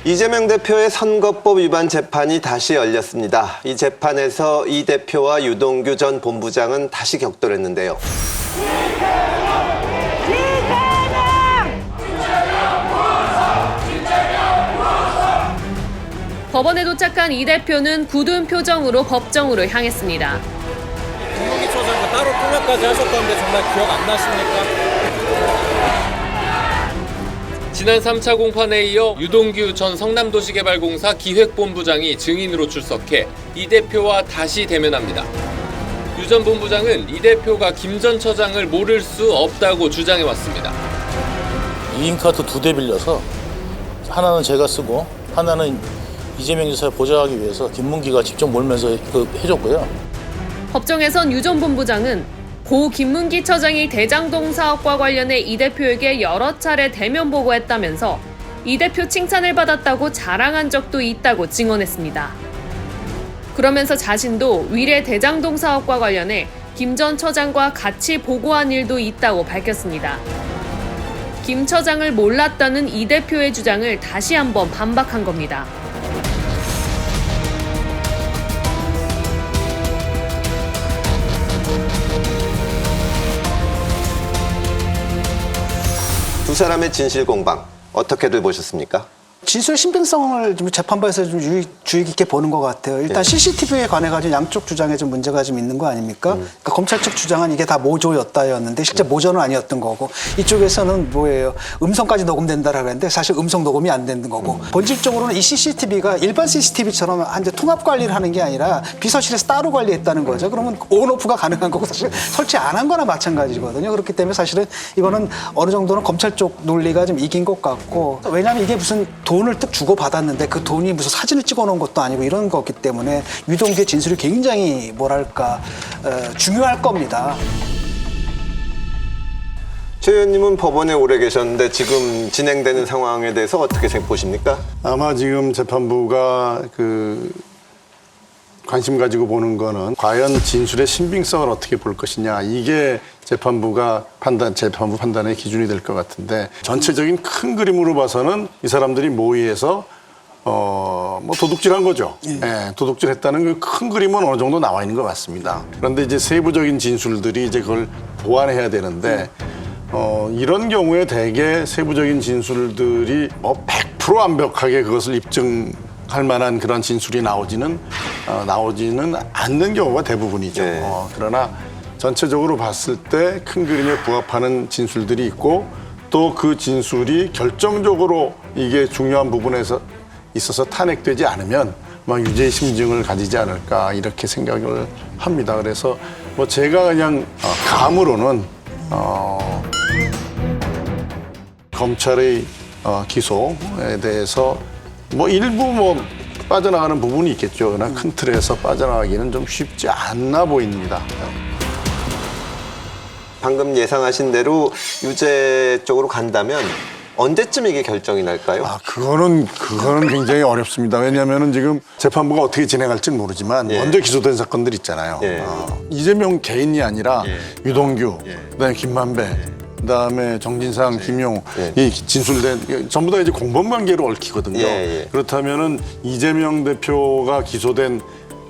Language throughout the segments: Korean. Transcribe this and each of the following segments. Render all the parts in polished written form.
이재명 대표의 선거법 위반 재판이 다시 열렸습니다. 이 재판에서 이 대표와 유동규 전 본부장은 다시 격돌했는데요. 법원에 도착한 이 대표는 굳은 표정으로 법정으로 향했습니다. 김문기초장과 따로 통화까지 하셨던데 정말 기억 안 나십니까? 지난 3차 공판에 이어 유동규 전 성남도시개발공사 기획본부장이 증인으로 출석해 이 대표와 다시 대면합니다. 유 전 본부장은 이 대표가 김 전 처장을 모를 수 없다고 주장해왔습니다. 2인 카드 2대 빌려서 하나는 제가 쓰고 하나는 이재명 지사를 보좌하기 위해서 김문기가 직접 몰면서 해줬고요. 법정에선 유 전 본부장은 고 김문기 처장이 대장동 사업과 관련해 이 대표에게 여러 차례 대면 보고했다면서 이 대표 칭찬을 받았다고 자랑한 적도 있다고 증언했습니다. 그러면서 자신도 위례 대장동 사업과 관련해 김 전 처장과 같이 보고한 일도 있다고 밝혔습니다. 김 처장을 몰랐다는 이 대표의 주장을 다시 한번 반박한 겁니다. 두 사람의 진실 공방 어떻게들 보셨습니까? 진술의 신빙성을 좀 재판부에서 좀 주의 깊게 보는 것 같아요. 일단 CCTV에 관해 가지고 양쪽 주장에 좀 문제가 좀 있는 거 아닙니까? 그러니까 검찰 측 주장은 이게 다 모조였다였는데 실제 모조는 아니었던 거고, 이쪽에서는 뭐예요? 음성까지 녹음된다라고 했는데 사실 음성 녹음이 안 되는 거고, 본질적으로는 이 CCTV가 일반 CCTV처럼 이제 통합 관리를 하는 게 아니라 비서실에서 따로 관리했다는 거죠. 그러면 온오프가 가능한 거고 사실 설치 안 한 거나 마찬가지거든요. 그렇기 때문에 사실은 이거는 어느 정도는 검찰 쪽 논리가 좀 이긴 것 같고, 왜냐하면 이게 무슨 돈을 뜩 주고받았는데 그 돈이 무슨 사진을 찍어놓은 것도 아니고 이런 거기 때문에 유동규의 진술이 굉장히 뭐랄까 중요할 겁니다. 최 의원님은 법원에 오래 계셨는데 지금 진행되는 상황에 대해서 어떻게 보십니까? 아마 지금 재판부가 관심 가지고 보는 거는 과연 진술의 신빙성을 어떻게 볼 것이냐, 이게 재판부 판단의 기준이 될 것 같은데, 전체적인 큰 그림으로 봐서는 이 사람들이 모의해서 도둑질한 거죠. 예, 도둑질했다는 그 큰 그림은 어느 정도 나와 있는 것 같습니다. 그런데 이제 세부적인 진술들이 이제 그걸 보완해야 되는데, 이런 경우에 대개 세부적인 진술들이 100% 완벽하게 그것을 입증할 만한 그런 진술이 나오지는 않는 경우가 대부분이죠. 네. 그러나 전체적으로 봤을 때 큰 그림에 부합하는 진술들이 있고, 또 그 진술이 결정적으로 이게 중요한 부분에서 있어서 탄핵되지 않으면 유죄 심증을 가지지 않을까, 이렇게 생각을 합니다. 그래서 제가 그냥 감으로는 검찰의 기소에 대해서 일부 빠져나가는 부분이 있겠죠. 그러나 큰 틀에서 빠져나가기는 좀 쉽지 않나 보입니다. 방금 예상하신 대로 유죄 쪽으로 간다면 언제쯤 이게 결정이 날까요? 그거는 굉장히 어렵습니다. 왜냐하면 지금 재판부가 어떻게 진행할지는 모르지만 먼저 기소된 사건들 있잖아요. 이재명 개인이 아니라 유동규, 그다음에 김만배, 그다음에 정진상, 김용우, 이 진술된 전부 다 이제 공범 관계로 얽히거든요. 그렇다면은 이재명 대표가 기소된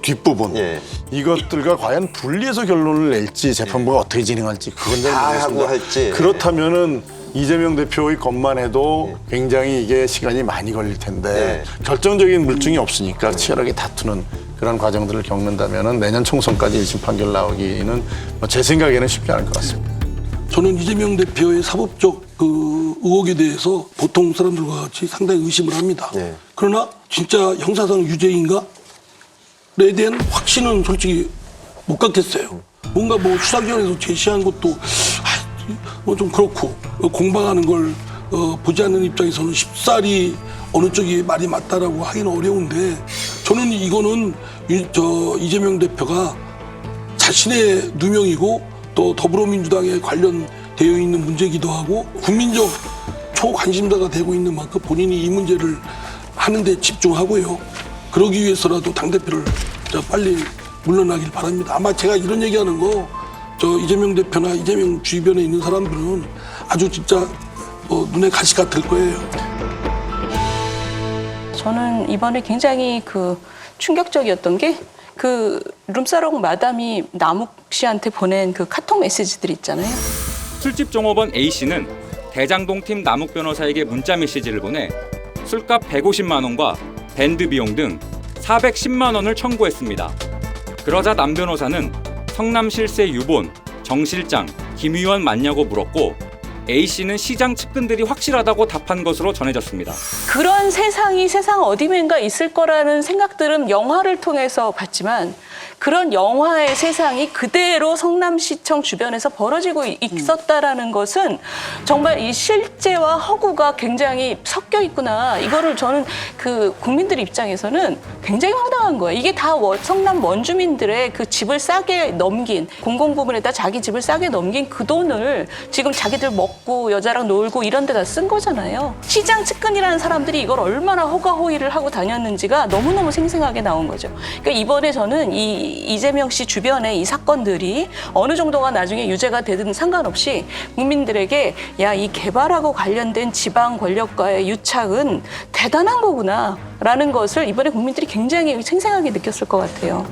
뒷부분, 이것들과 과연 분리해서 결론을 낼지 재판부가 어떻게 진행할지 그건 잘 모르겠습니다. 할지. 그렇다면은 이재명 대표의 것만 해도 굉장히 이게 시간이 많이 걸릴 텐데 결정적인 물증이 없으니까 치열하게 다투는 그런 과정들을 겪는다면은 내년 총선까지 1심 판결 나오기는 제 생각에는 쉽지 않을 것 같습니다. 저는 이재명 대표의 사법적 의혹에 대해서 보통 사람들과 같이 상당히 의심을 합니다. 그러나 진짜 형사상 유죄인가? 에 대한 확신은 솔직히 못 갖겠어요. 뭔가 수사기관에서 제시한 것도 좀 그렇고, 공방하는 걸 보지 않는 입장에서는 쉽사리 어느 쪽이 말이 맞다라고 하기는 어려운데, 저는 이거는 이재명 대표가 자신의 누명이고 또 더불어민주당에 관련되어 있는 문제이기도 하고 국민적 초관심사가 되고 있는 만큼 본인이 이 문제를 하는 데 집중하고요. 그러기 위해서라도 당대표를 빨리 물러나길 바랍니다. 아마 제가 이런 얘기하는 거 이재명 대표나 이재명 주변에 있는 사람들은 아주 진짜 눈에 가시가 들 거예요. 저는 이번에 굉장히 충격적이었던 게 룸사롱 마담이 남욱 씨한테 보낸 카톡 메시지들 있잖아요. 술집 종업원 A씨는 대장동 팀 남욱 변호사에게 문자 메시지를 보내 술값 150만 원과 밴드 비용 등 410만 원을 청구했습니다. 그러자 남 변호사는 성남 실세 유본, 정 실장, 김 의원 맞냐고 물었고 A씨는 시장 측근들이 확실하다고 답한 것으로 전해졌습니다. 그런 세상이 세상 어디면가 있을 거라는 생각들은 영화를 통해서 봤지만 그런 영화의 세상이 그대로 성남시청 주변에서 벌어지고 있었다라는 것은 정말 이 실제와 허구가 굉장히 섞여 있구나. 이거를 저는 국민들 입장에서는 굉장히 황당한 거예요. 이게 다 성남 원주민들의 집을 싸게 넘긴, 공공부문에다 자기 집을 싸게 넘긴 그 돈을 지금 자기들 먹고 여자랑 놀고 이런 데다 쓴 거잖아요. 시장 측근이라는 사람들이 이걸 얼마나 허가호의를 하고 다녔는지가 너무너무 생생하게 나온 거죠. 그러니까 이번에 저는 이재명 씨 주변의 이 사건들이 어느 정도가 나중에 유죄가 되든 상관없이 국민들에게 이 개발하고 관련된 지방 권력과의 유착은 대단한 거구나라는 것을 이번에 국민들이 굉장히 생생하게 느꼈을 것 같아요.